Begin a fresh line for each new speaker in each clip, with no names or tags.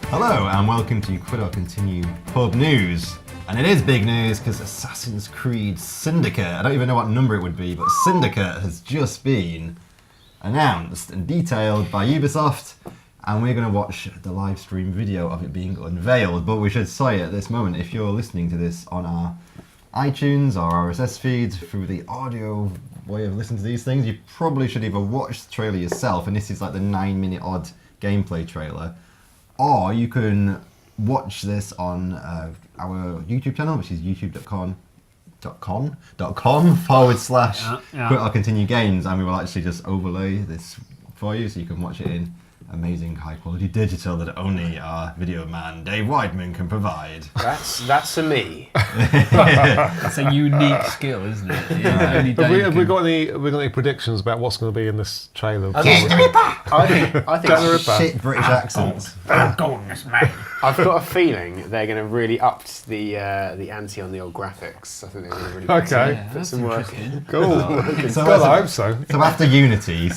Hello and welcome to Quid or Continue Pub News. And it is big news because Assassin's Creed Syndicate, I don't even know what number it would be, but Syndicate has just been announced and detailed by Ubisoft, and we're going to watch the live stream video of it being unveiled. But we should say at this moment, if you're listening to this on our iTunes or RSS feeds through the audio way of listening to these things, you probably should either watch the trailer yourself, and this is like the 9-minute odd gameplay trailer, or you can watch this on our YouTube channel, which is youtube.com/Quit or Continue Games, and we will actually just overlay this for you so you can watch it in amazing high quality digital that only our video man Dave Weidman can provide.
That's a me.
That's a unique skill, isn't it? Yeah,
Have we got any predictions about what's going to be in this trailer?
I think
Shit British accents.
I've
got a feeling they're going to really up the ante on the old graphics. I think they're going to really put some work in.
Cool.
So
I hope so.
So after Unity,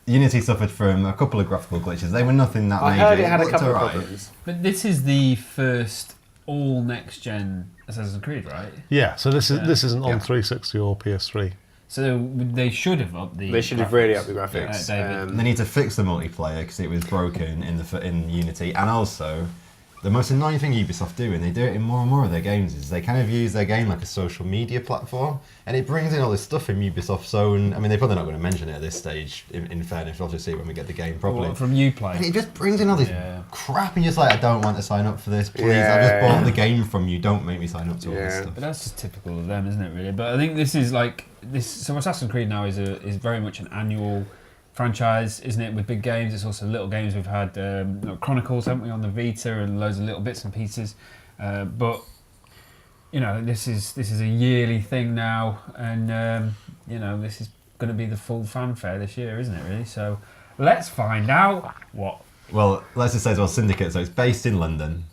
Unity suffered from a couple of graphical glitches. They were nothing that major.
I heard it had a
looked
couple of
alright.
problems.
But this is the first all next gen Assassin's Creed, right?
Yeah. So this isn't on 360 or PS3.
So they should have upped the.
They should have really upped the graphics.
David.
They need to fix the multiplayer because it was broken in Unity, and also the most annoying thing Ubisoft do, and they do it in more and more of their games, is they kind of use their game like a social media platform, and it brings in all this stuff from Ubisoft's own. I mean, they're probably not going to mention it at this stage. In fairness, we'll just see it when we get the game properly.
What, from Uplay.
And it just brings in all this crap, and you're just like, I don't want to sign up for this. Please, I just bought the game from you. Don't make me sign up to all this stuff.
But that's just typical of them, isn't it? Really. But I think this is like this. So Assassin's Creed now is very much an annual franchise, isn't it? With big games, it's also little games. We've had Chronicles, haven't we, on the Vita, and loads of little bits and pieces. But you know, this is a yearly thing now, and you know, this is going to be the full fanfare this year, isn't it? Really. So let's find out what.
Well, let's just say as well, Syndicate. So it's based in London.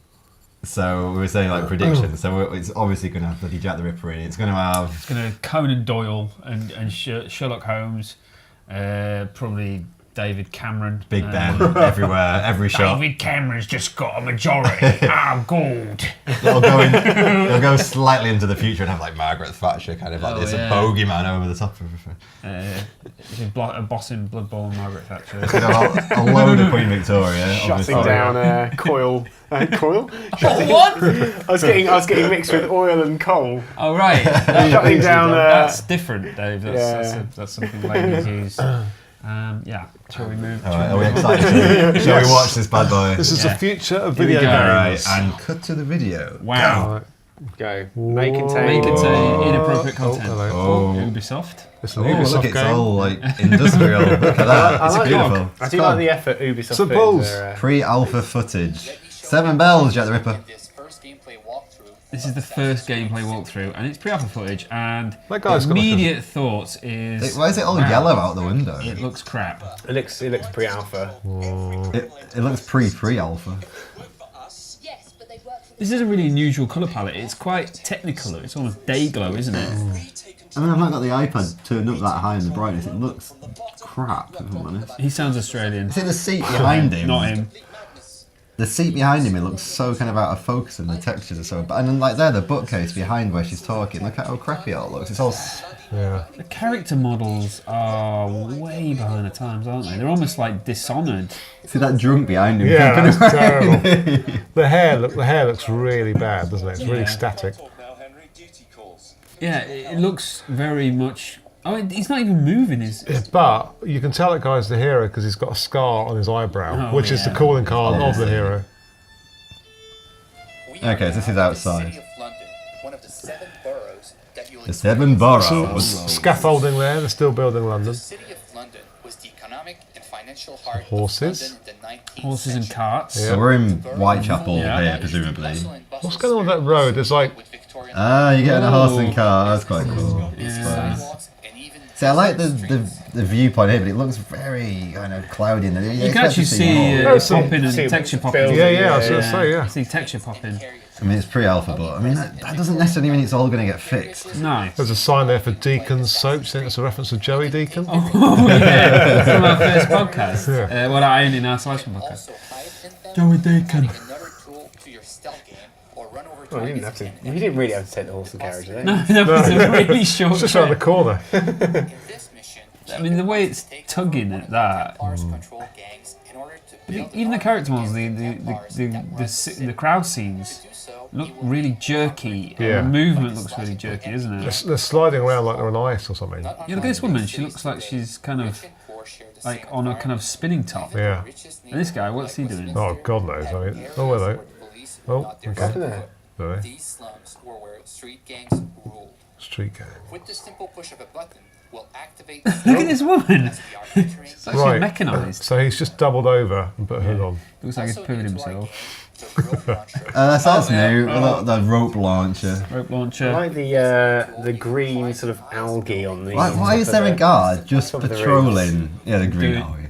So we were saying like predictions. So it's obviously going to have bloody Jack the Ripper in it. It's going to have
Conan Doyle and Sherlock Holmes. Probably David Cameron.
Big Ben everywhere, every shot.
David Cameron's just got a majority. Gold.
They'll go slightly into the future and have like Margaret Thatcher kind of like this bogeyman over the top of everything.
She's bossing Blood Bowl and Margaret Thatcher.
A load of Queen Victoria.
Shutting down coil. Coil?
What?
I was getting mixed with oil and coal.
Oh right.
Shutting down.
That's different, Dave. That's something ladies use. Shall we move?
Alright, are we excited? Shall we watch this bad boy?
This is the future of video games.
Alright, and cut to the video.
Wow.
Go. May contain
inappropriate content. Ubisoft.
It's an
Ubisoft
Ubisoft
it's
game.
all like industrial. Look at that. It's beautiful.
I do like the effort Ubisoft
Suppose.
Pre-alpha footage. 7 bells, Jack the Ripper.
This is the first gameplay walkthrough, and it's pre-alpha footage. And
That guy's got
immediate thoughts is
Why is it all yellow out the window?
it looks crap.
It looks pre-alpha.
It looks pre-alpha.
This is a really unusual colour palette. It's quite technical. It's almost day glow, isn't it?
I mean, I've not got the iPad turned up that high in the brightness. It looks crap, if I'm honest.
He sounds Australian.
See the seat behind him?
Not him.
The seat behind him, it looks so kind of out of focus, and the textures are so bad. And then, like there, the bookcase behind where she's talking. Look at how crappy it all looks. It's all.
The character models are way behind the times, aren't they? They're almost like Dishonored.
See that drunk behind him?
Yeah, that's terrible. The hair looks really bad, doesn't it? It's really static.
Yeah, it looks very much. Oh, he's not even moving.
But you can tell that guy's the hero because he's got a scar on his eyebrow, which is the calling card of the hero.
Okay, so this is outside. The 7 boroughs.
Scaffolding there, they're still building London. Horses.
Horses and carts.
So we're in Whitechapel here, presumably.
What's going on with that road? There's like...
Ah, you're getting a horse and cart. That's quite cool.
Yeah.
See, I like the viewpoint here, but it looks very kind of cloudy.
You can actually see popping and texture popping.
Yeah, I was going to say, yeah.
See texture popping.
I mean, it's pre-alpha, but I mean, that doesn't necessarily mean it's all going to get fixed.
No.
There's a sign there for Deacon's soap. Do you think it's a reference to Joey Deacon?
Oh, yeah. From our first podcast.
Yeah.
Well, our only Now Selection podcast. Joey Deacon.
Well, you didn't really have to take the horse and carriage, did you?
No, that was a really short
It's just around the
trip.
corner.
I mean, the way it's tugging at that. Even the character models, the crowd scenes look really jerky.
Yeah.
The movement looks really jerky, isn't it?
They're sliding around like they're on ice or something.
Yeah, look at this woman. She looks like she's kind of like on a kind of spinning top.
Yeah.
And this guy, what's he doing?
Oh, God knows. I mean, oh, hello. Oh, okay. There.
These slums were where street gangs ruled.
Street gang.
With the simple push of a button, will activate.
Look at this woman. It's like
Right.
she's mechanised.
So he's just doubled over and put a hood on.
Looks like he's pooed himself.
That's new. The rope launcher.
Rope
I
launcher.
like the green sort of algae on the.
Why is there a guard just
top of the
patrolling? Yeah, the green
Doing-
algae.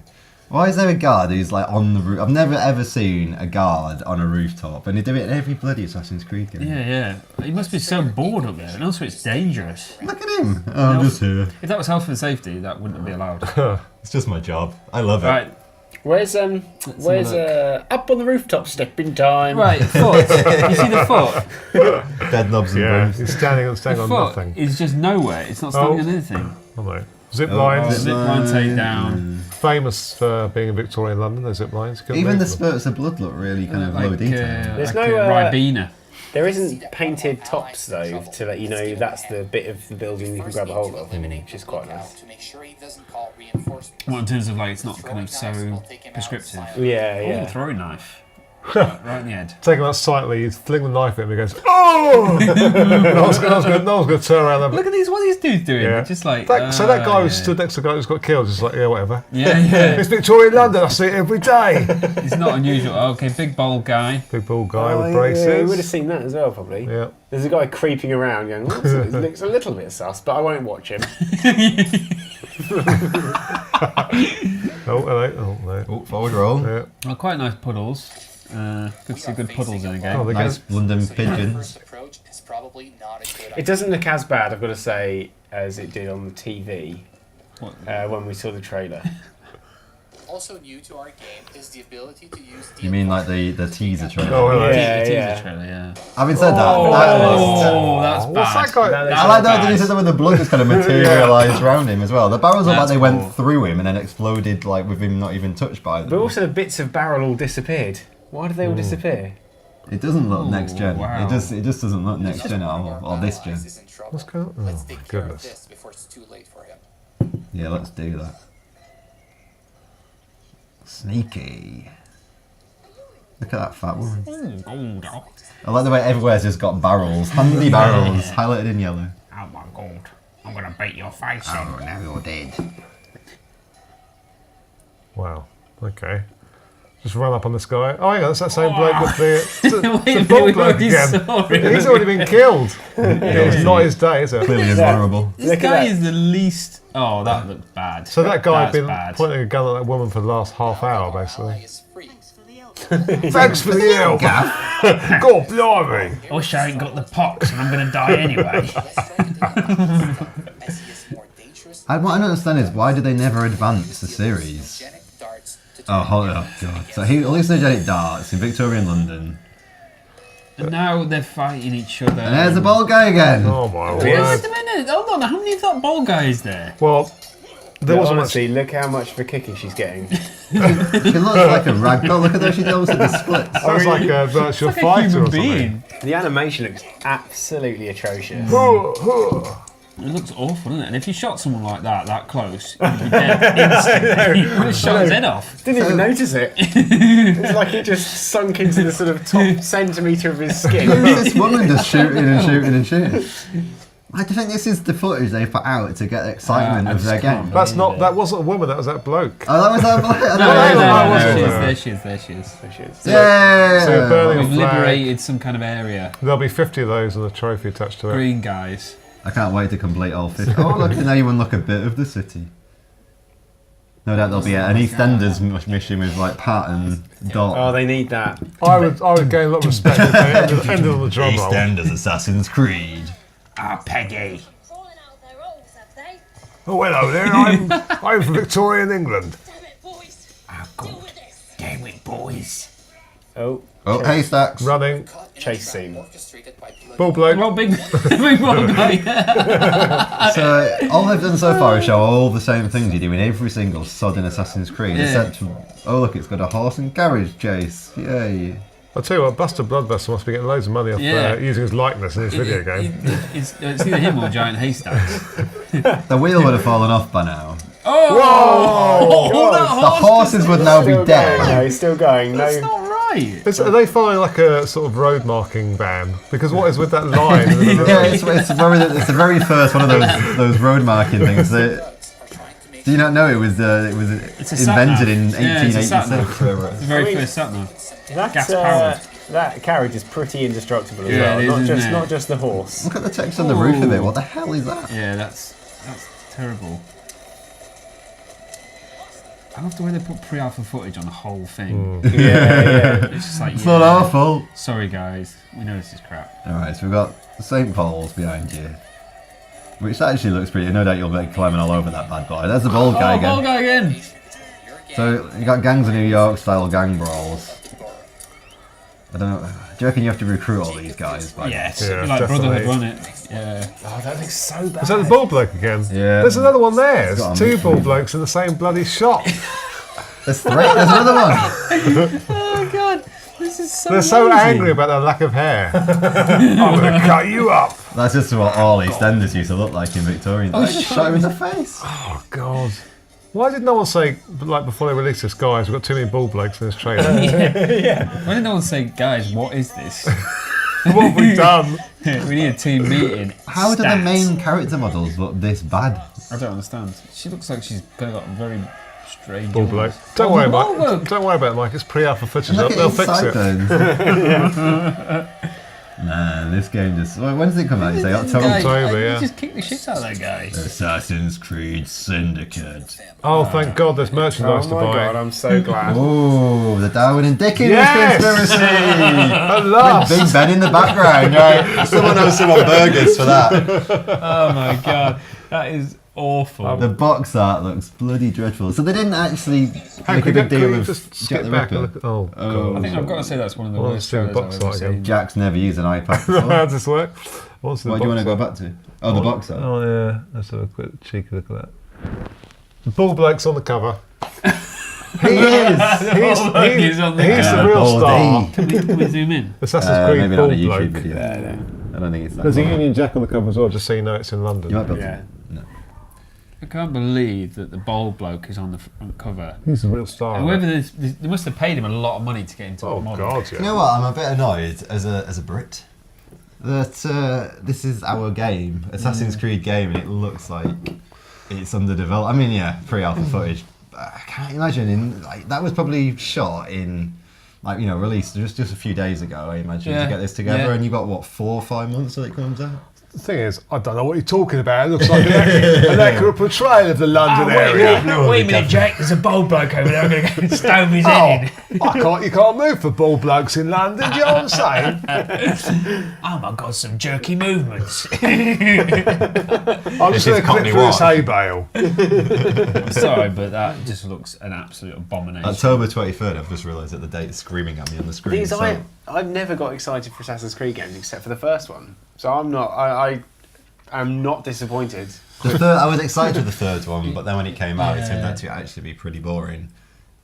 Why is there a guard who's like on the roof? I've never ever seen a guard on a rooftop, and they do it in every bloody Assassin's Creed game.
Yeah. He must be so bored up there, and also it's dangerous.
Look at him. Oh, I'm just here.
If that was health and safety, that wouldn't be allowed.
It's just my job. I love it.
Right,
Where's up on the rooftop stepping time?
right, foot. You see the foot?
Dead knobs and
Yeah,
brooms.
he's standing
The
on
foot
nothing.
is just nowhere. It's not standing on anything.
Oh, no. Zip lines.
Zip line takedown.
Famous for being in Victorian London, those zip lines. Couldn't
Even the
leave them.
spurts of blood look really kind of low
Like,
detail.
There's
like
no,
a Ribena.
There isn't painted tops though to let you know that's the bit of the building you can grab a hold of, which is quite nice.
To make sure he doesn't call reinforcements.
Well, in terms of like, it's not kind of so prescriptive.
Yeah,
Oh,
yeah.
throwing knife. Right in the head.
Take him out slightly, you fling the knife at him, he goes, oh! no one's going to turn around there.
Look at these. What are these dudes doing?
Yeah.
Just like.
So that guy who
yeah.
stood next to the guy who's got killed, just like, yeah, whatever.
Yeah, yeah.
It's Victorian London, I see it every day.
It's not unusual. Okay, big bold guy.
Big bald guy with
Yeah,
braces.
we would have seen that as well, probably.
Yeah.
There's a guy creeping around going, "What's it? It looks a little bit sus, but I won't watch him."
Oh, hello. Oh, no.
Oh, forward roll.
Yeah.
Well, quite nice puddles. Good to see good puddles in a game.
Oh, they
Nice
go.
London pigeons.
Approach is probably not a good
It doesn't look as bad, I've got to say, as it did on the TV
What?
when we saw the trailer.
Also new to our game is the ability to use.
You mean like the teaser trailer?
Oh, hello.
Yeah,
Teaser
yeah.
trailer, yeah.
Having said that,
Oh, that's bad.
What's that guy?
That is
I like
bad.
that you said that when the blood just kind of materialised around him as well. The barrels look like
That's
they went
cool.
through him and then exploded like with him not even touched by them.
But also the bits of barrel all disappeared. Why did they all disappear?
It doesn't look
Oh,
next gen.
wow.
It just doesn't look next gen at all, or this gen.
What's going on?
Let's
Oh,
take
my
care of
goodness.
this before it's too late for him.
Yeah, let's do that. Sneaky. Look at that fat woman. I like the way everywhere's just got barrels, handy barrels, highlighted in yellow.
Oh my god. I'm gonna beat your face in.
Oh, now you're dead.
Wow. Okay. Just run up on this guy. Oh, hang on, that's that same bloke with the.
Wait a
It's a bald
minute,
bloke
we
again.
saw him.
He's already been killed. It's not his day, is it?
Clearly invulnerable.
This
Look at
guy
that.
is the least. Oh, that looks bad.
So that guy had
That's
been
bad.
pointing a gun at that woman for the last half hour, basically.
Is free.
Thanks for the help. God blimey.
I wish I ain't got the pox and I'm gonna die anyway.
What I don't understand is why do they never advance the series? Oh, hold on, God. So hallucinogenic darts in Victorian London.
And now they're fighting each other.
And there's the bald guy again.
Oh my
Wait a
word.
minute, hold on, how many of that ball guy is there?
Well, there wasn't much.
Honestly, look how much of a kicking she's getting.
She looks like a ragdoll. Look at how she does with the splits.
Sounds like a virtual
Like a
fighter
human
or something.
being.
The animation looks absolutely atrocious.
It looks awful, doesn't it? And if you shot someone like that close, you'd be dead instantly. You would have shot his head off.
Didn't even notice it. It's like it just sunk into the sort of top centimetre of his skin.
Who's this woman just shooting and shooting and shooting? I think this is the footage they put out to get the excitement
I
of
just
their
can't
game.
That's not. That wasn't a woman. That was that bloke.
Oh, that was that black.
There she is.
There she is.
Yeah.
So you're burning
We've
a flag.
liberated some kind of area.
There'll be 50 of those and a trophy attached to it.
Green guys.
I can't wait to complete all 50. Oh, look, now you unlock a bit of the city. No doubt there'll be an EastEnders mission with like Pat and Dot.
Oh, they need that.
I would gain a lot of respect if they ended on the drum roll.
EastEnders Assassin's Creed.
Ah, Peggy.
Crawling out of their holes, have they?
Oh, hello there. I'm from Victorian England.
Damn it, boys.
Ah,
Deal
good.
with this.
Game with boys.
Oh,
Oh, haystacks.
Running.
Caught in a
Chase
trap
scene.
orchestrated by blood.
Ball bloke.
Well, big ball guy.
So all they've done so far is show all the same things you do in every single sodding Assassin's Creed.
Yeah.
Except, oh look, it's got a horse and carriage chase. Yay.
I'll tell you what, Buster Bloodvessel must be getting loads of money off using his likeness in his video game.
It's either him or Giant Haystacks.
The wheel would have fallen off by now.
Oh, that
The horses would now be
still
dead.
going. No, he's still going.
That's
No.
not right.
Are they following like a sort of road marking ban? Because what is with that line? in the middle of the
Yeah,
road?
it's the very first one of those road marking things.
Drugs are trying to make
Do you not know it was
It's a
invented
sat-nav.
in
Yeah, it's a sat-nav.
1886?
It's the very
I mean-
first sat-nav.
That,
Gas-powered.
that carriage is pretty indestructible as
Yeah,
well.
it is,
Not
isn't
just
it?
not just the horse.
Look at the text on the roof of it. What the hell is that?
Yeah, that's terrible. I love the way they put pre-alpha footage on the whole thing.
Yeah.
It's just like,
It's not our fault.
sorry guys, we know this is crap.
Alright, so we've got St. Paul's behind you. Which actually looks pretty. No doubt you'll be climbing all over that bad boy. There's the bald guy
Oh,
again.
ball guy again!
your game.
So you got gangs of New York style gang brawls. I don't know. Do you reckon you have to recruit all these guys?
Yes,
Yeah,
like
definitely.
Brotherhood, wasn't it? Yeah.
Oh, that looks so bad.
Is that the ball bloke again?
Yeah.
There's another one there.
It's got
There's
a
two ball
mix.
blokes in the same bloody shop.
There's three. There's another one.
Oh god, this is so
They're so
lazy.
angry about their lack of hair. I'm going to cut you up.
That's just what all EastEnders used to look like in Victorian. Oh, shot him in the face.
Oh, God. Why did no one say, like before they released this, guys, we've got too many ball blokes in this trailer?
Why did no one say, guys, what is this?
What have we done?
We need a team meeting.
How do the
Stats.
main character models look this bad?
I don't understand. She looks like she's got very strange.
Ball
eyes.
bloke. Don't worry
ball
about
bloke.
it. Don't worry about it, Mike. It's pre-alpha footage.
Look
They'll
at his
fix it.
sideburns. Man, this game just. When does it come out? You say October?
Guy,
October,
you
yeah.
just kick the shit out of that guy.
Assassin's Creed Syndicate.
Oh, thank God there's
Oh
merchandise
my
to buy.
god, I'm so glad.
Oh, the Darwin and Dickens
Yes!
conspiracy!
At
With
last!
Big Ben in the background, right? Someone owes someone burgers for that.
Oh my god, that is awful.
The box art looks bloody dreadful. So they didn't actually
Hank,
make a big
can
deal
you
of
just
Jack
skip
the
back and
Ripper.
look at... Oh,
Oh.
I
God.
think I've got to say that's one of the
Well,
worst
let's see the
trailers
box
I've ever
art again.
seen.
Jack's never used an iPad before.
How does this work? What's the
What do you want to
box
go
art?
back to? Oh, the box art.
Oh, yeah. Let's have a quick cheeky look at that. The ball bloke's on the cover. He is.
He's on the
He's the
cover.
real
Baldy.
star.
Can we zoom in?
Assassin's Creed
Maybe
ball
not a YouTube
bloke.
video. I don't think it's that.
There's a
bad.
Union Jack on the cover as well, just so you know it's in London.
You might be able
Yeah.
to. No.
I can't believe that the bold bloke is on the front cover.
He's the real star.
Whoever they must have paid him a lot of money to get into
Oh,
the model.
God, yeah.
You know what? I'm a bit annoyed as a Brit that this is our game, Assassin's Creed game, and it looks like it's underdeveloped. I mean, yeah, pre-alpha footage. But I can't imagine that was probably shot in released just a few days ago. I imagine
Yeah.
to get this together,
Yeah.
and you got what 4 or 5 months till it comes out.
The thing is, I don't know what you're talking about. It looks like an accurate portrayal of the London area.
Wait a minute, Jack. There's a bold bloke over there. I'm going to go and stone his
Oh,
head in.
you can't move for ball blokes in London. Do you know what I'm saying?
Oh my god, some jerky movements.
I'm just
This
going
is
to click
Cockney
through this
Walk.
hay bale.
Sorry, but that just looks an absolute abomination.
October 23rd. I've just realised that the date's screaming at me on the screen.
These
so-
I've never got excited for Assassin's Creed games except for the first one. So I'm not. I am not disappointed.
The third, I was excited for the third one, but then when it came out, it turned out to actually be pretty boring.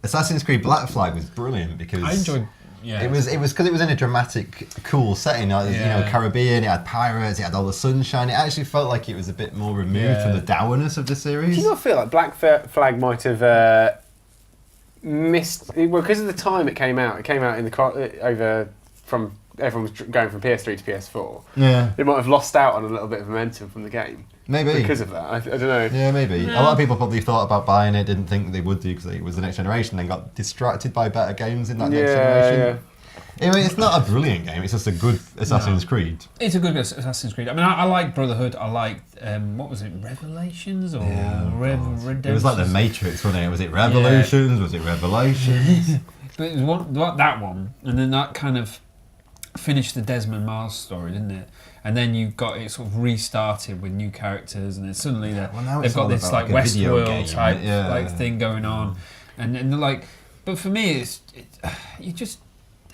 Assassin's Creed Black Flag was brilliant because
I enjoyed. Yeah,
it was because it was in a dramatic, cool setting. Like,
Yeah.
Caribbean. It had pirates. It had all the sunshine. It actually felt like it was a bit more removed from the dourness of the series.
Do you not feel like Black Flag might have missed? Well, because of the time it came out. It came out in the over from everyone was going from PS3 to PS4.
Yeah,
They might have lost out on a little bit of momentum from the game
maybe
because of that. I don't know.
Yeah, maybe. A lot of people probably thought about buying it, didn't think they would do because it was the next generation, then got distracted by better games in that next generation. I mean, it's not a brilliant game. It's just a good Assassin's Creed.
It's a good Assassin's Creed. I mean, I like Brotherhood. I liked what was it, Revelations or Redemption?
It was like the Matrix, wasn't it? Was it Revolutions? Was it Revelations?
But it was that one, and then that kind of finished the Desmond Miles story, didn't it? And then you got it sort of restarted with new characters, and then suddenly they've got this like Westworld type like thing going on, and they're like, but for me,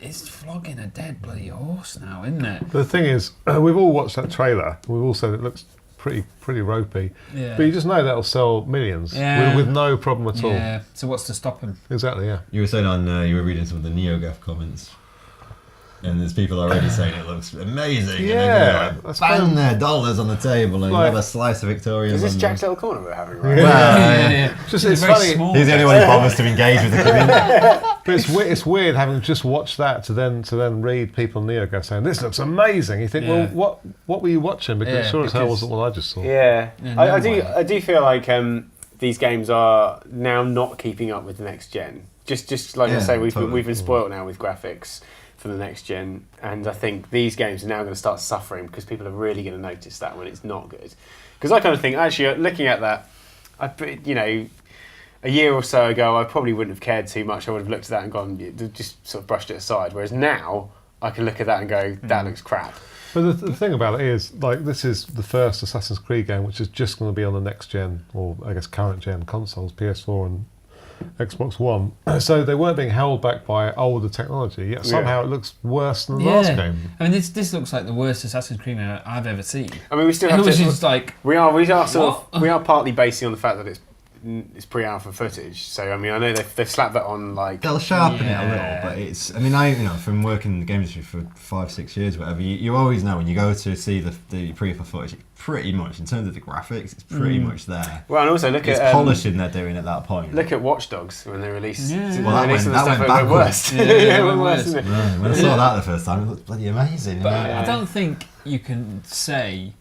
it's flogging a dead bloody horse now, isn't it?
The thing is, we've all watched that trailer. We've all said it looks pretty ropey.
Yeah.
But you just know that'll sell millions with no problem at all.
Yeah. So what's to stop him?
Exactly. Yeah.
You were saying you were reading some of the NeoGaf comments. And there's people already saying it looks amazing.
Yeah,
and that's bang their dollars on the table and you have a slice of Victorian
Is this
London.
Jack's little corner we're having right
Yeah.
Just,
It's
it's
very
funny.
small.
He's the only one who bothers to engage with the community.
But it's weird having just watched that to then read people in NeoGaf saying this looks amazing. You think, well, what were you watching? Because sure as hell wasn't what I just saw.
Yeah,
Yeah,
I do feel like these games are now not keeping up with the next gen. Just like I say, we've been spoiled now with graphics for the next gen, and I think these games are now going to start suffering because people are really going to notice that when it's not good. Because I kind of think, actually, looking at that, a year or so ago, I probably wouldn't have cared too much. I would have looked at that and gone, just sort of brushed it aside. Whereas now, I can look at that and go, that looks crap.
But the thing about it is, like, this is the first Assassin's Creed game which is just going to be on the next gen, or I guess current gen consoles, PS4 and Xbox One. So they weren't being held back by older technology, yet somehow it looks worse than the last game.
I mean, this looks like the worst Assassin's Creed game I've ever seen.
I mean, we still have
It was
to.
just like,
We are partly basing on the fact that it's pre-alpha footage. So I mean, I know they've slapped that on like.
They'll sharpen it a little, but it's. I mean, from working in the game industry for 5-6 years, whatever. You always know when you go to see the pre-alpha footage, pretty much in terms of the graphics, it's pretty much there.
Well, and also look
It's
at
polishing they're doing at that point.
Look at Watch Dogs when they released.
Yeah.
Well, that went backwards.
Worse.
Yeah, it went
worse.
worse.
Isn't it?
Right, when I saw that the first time, it looked bloody amazing.
but
yeah.
I don't think you can say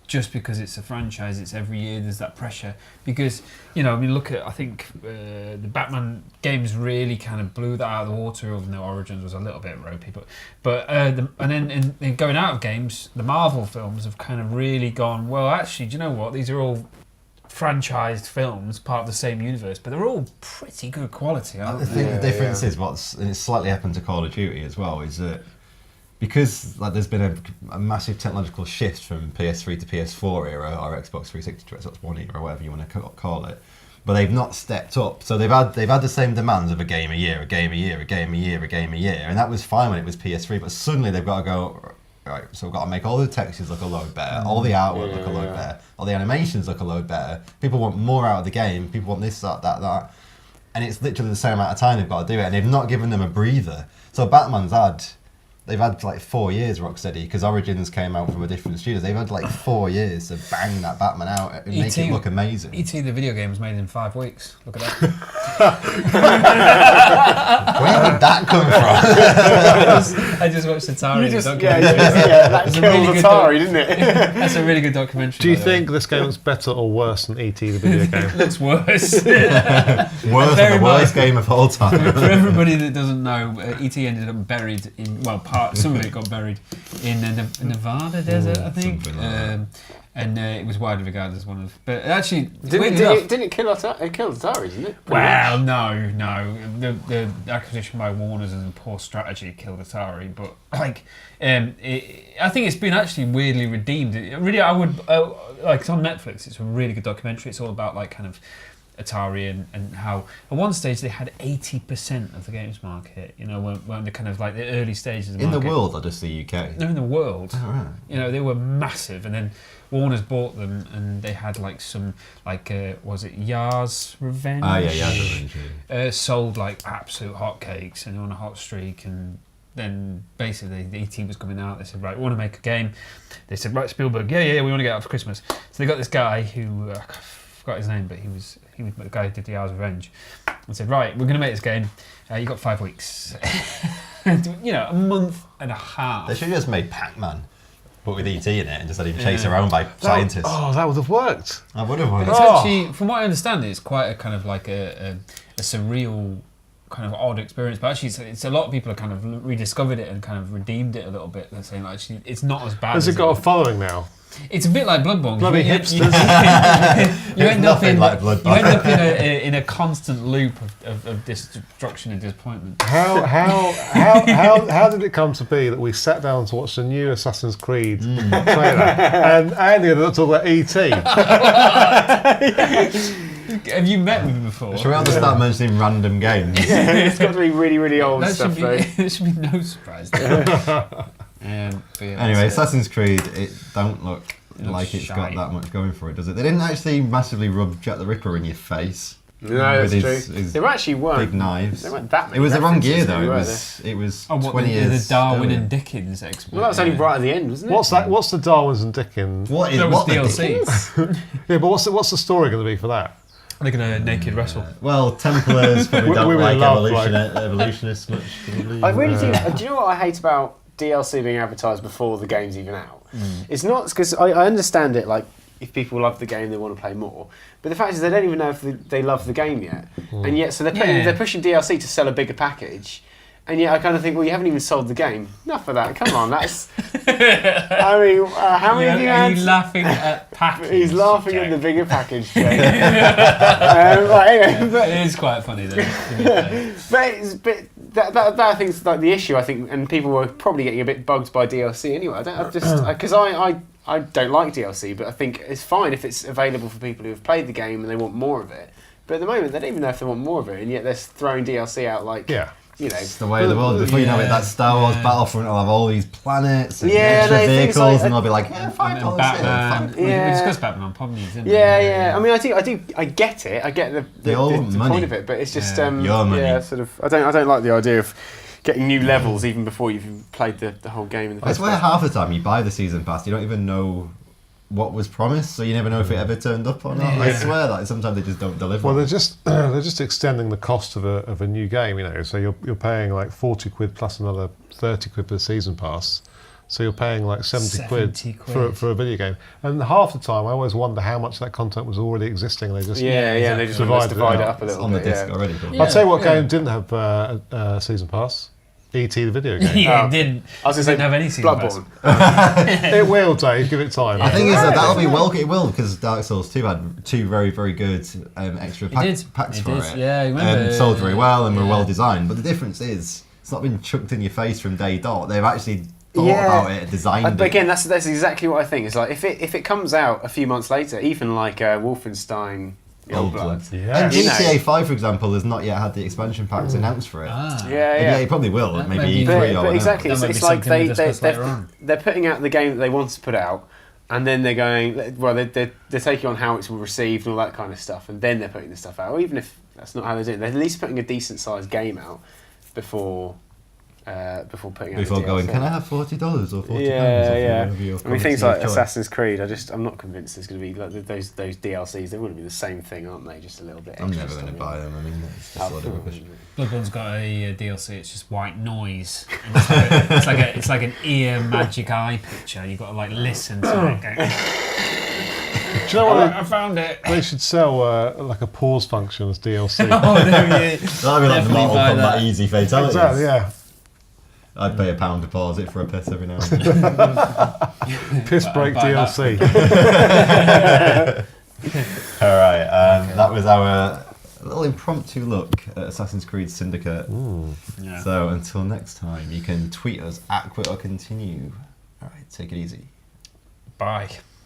just because it's a franchise, it's every year there's that pressure. Because, I mean, look at, I think the Batman games really kind of blew that out of the water, even though Origins was a little bit ropey. But and then in going out of games, the Marvel films have kind of really gone, well, actually, do you know what? These are all franchised films, part of the same universe, but they're all pretty good quality, aren't
I
they?
think the difference is and it's slightly happened to Call of Duty as well, is that because there's been a massive technological shift from PS3 to PS4 era, or Xbox 360 to Xbox One era, or whatever you want to call it, but they've not stepped up. So they've had the same demands of a game a year, and that was fine when it was PS3. But suddenly they've got to go, right, so we've got to make all the textures look a load better, all the artwork look a load better, all the animations look a load better. People want more out of the game. People want this, that. And it's literally the same amount of time they've got to do it, and they've not given them a breather. So they've had like 4 years, Rocksteady, because Origins came out from a different studio. They've had like 4 years to bang that Batman out and make it look amazing.
E.T. the video game was made in 5 weeks. Look at that.
Where did that come from?
I just watched Atari.
That killed
really good
Atari, didn't it?
That's a really good documentary.
Do you
by the way.
think this game looks better or worse than E.T. the video game?
Looks worse.
Worse than
Very
the worst
much.
game of all time.
For everybody that doesn't know, E.T. ended up buried in, some of it got buried in the Nevada desert, I think.
Something like that.
And it was widely regarded as one of. But actually,
Didn't it kill Atari? It killed Atari, didn't it?
well, no. The acquisition by Warner's and poor strategy killed Atari. But I think it's been actually weirdly redeemed. I would it's on Netflix. It's a really good documentary. It's all about like kind of Atari and how at one stage they had 80% of the games market. When the kind of like the early stages of the
In the
market.
world or just the UK?
No, in the world.
Oh, right.
They were massive, and then Warner's bought them, and they had like some was it Yar's Revenge?
Oh, yeah, Revenge. Yeah.
Sold like absolute hotcakes, and on a hot streak, and then basically the ET was coming out. They said, right, we want to make a game. They said, right, Spielberg, yeah, we want to get it out for Christmas. So they got this guy who I forgot his name, but he was the guy who did the Yar's Revenge, and said, right, we're going to make this game. You got 5 weeks. A month and a half.
They should have just made Pac-Man, but with ET in it, and just let him chase around by scientists.
That would have worked.
I would have worked.
It's actually, from what I understand, it's quite a kind of like a surreal kind of odd experience, but actually it's a lot of people have kind of rediscovered it and kind of redeemed it a little bit. They're saying like, actually it's not as bad.
Has
as
it got a following now?
It's a bit like Bloodborne.
Bloody hipsters.
You end up in
like Bloodborne.
you end up in a constant loop of destruction and disappointment.
How did it come to be that we sat down to watch the new Assassin's Creed trailer and Andy had to talk about E.T.?
Have you met with him before?
Should we have to start mentioning random games?
It's got to be really, really old
That
stuff, though.
there should be no surprise.
Anyway, Assassin's Creed, it don't look
It looks
like it's
shite.
got that much going for it, does it? They didn't actually massively rub Jack the Ripper in your face.
No, that's
with
true.
his
There actually weren't
big knives.
There weren't that many.
It was the wrong
references,
year though.
really,
It
were
was
Oh, what,
20 years.
the Darwin
earlier.
and Dickens expert.
Well, that was only right at the end, wasn't it?
What's that? What's the Darwins and Dickens?
What is
That was
what the
DLC.
Dickens?
Yeah, but what's the story going to be for that?
They're gonna naked wrestle.
Well, Templars probably
We
don't
really
like
love,
evolutionists much. Probably.
I really do. Do you know what I hate about DLC being advertised before the game's even out? It's not because I understand it. Like, if people love the game, they want to play more. But the fact is, they don't even know if they love the game yet, and yet so they're pushing DLC to sell a bigger package. And yet I kind of think, well, you haven't even sold the game. Enough of that. Come on, that's. I mean, how many of you
Are
had?
you laughing at package?
He's laughing at
Jake?
the bigger package. Anyway, but,
It is quite funny though. to be fair.
but that I think is like the issue. I think, and people were probably getting a bit bugged by DLC anyway. I don't like DLC, but I think it's fine if it's available for people who have played the game and they want more of it. But at the moment, they don't even know if they want more of it, and yet they're throwing DLC out like.
Yeah.
You know,
It's the way of the world. Before you know it, that Star Wars Battlefront will have all these planets and extra
no, things
vehicles,
like-
and they'll be like, yeah,
And
$5
Batman.
here,
We
Yeah.
discussed Batman on Pod News, didn't we?
yeah. I mean, I get it. I get the
all want money.
point of it, but it's just
Yeah.
Your money.
yeah, sort of. I don't like the idea of getting new levels even before you've played the whole game in the
I
first
swear
place.
half the time you buy the season pass, you don't even know what was promised, so you never know if it ever turned up or not. I swear that sometimes they just don't deliver.
Well, they're just extending the cost of a new game, you know. So you're paying like 40 quid plus another 30 quid per season pass. So you're paying like 70 quid,
70 quid.
for a video game. And half the time, I always wonder how much that content was already existing. They just
Yeah, they just
Divided
divide
it
it
up.
up a
it's
little
on the
bit.
disc already. Probably.
I'll tell you what
Yeah.
game didn't have a season pass. E.T. the video game.
Yeah,
Oh.
it didn't.
I was going to say
Didn't have any season
Bloodborne.
It will, Dave. Give it time.
I think
Yeah.
that'll be it will because Dark Souls 2 had two very, very good extra packs
It
for
did.
it.
Yeah, I remember.
Sold very well and were
Yeah.
well designed. But the difference is, it's not been chucked in your face from day dot. They've actually thought
Yeah.
about it, designed
But
it.
again, that's exactly what I think. It's like if it comes out a few months later, even like Wolfenstein,
Old
Blood.
Blood.
Yeah.
And
You know.
GTA 5, for example, has not yet had the expansion packs announced for it.
Ah.
And
Yeah.
it probably will,
That
maybe
may be-
E3
But,
or
but
whatever.
exactly,
That
it's,
might be
it's like
something we discuss later on.
they're putting out the game that they want to put out, and then they're going, well, they're taking on how it's received and all that kind of stuff, and then they're putting the stuff out. Or even if that's not how they're doing it, they're at least putting a decent sized game out before putting out
Before
the
going,
DLC.
can I have $40 or £40?
Yeah.
Whatever your
I mean, things
currency
like
of choice.
Assassin's Creed, I'm not convinced there's going to be like those DLCs. They wouldn't be the same thing, aren't they? Just a little bit.
I'm
extra
never going to
stuff.
buy them. I mean, it's just a lot of rubbish.
Bloodborne's got a DLC. It's just white noise. And it's like an ear magic eye picture. You've got to like listen to it. Go,
Do you know what?
I found it.
They should sell like a pause function as DLC.
Oh no! Yeah.
That'd be like the
Definitely
Mortal
buy
Kombat
that.
easy fatalities.
Exactly, yeah.
I'd pay £1 to pause it for a piss every now and then.
Piss break
buy that.
DLC.
All right, that was our little impromptu look at Assassin's Creed Syndicate.
Yeah.
So until next time, you can tweet us at Quit or Continue. All right, take it easy.
Bye.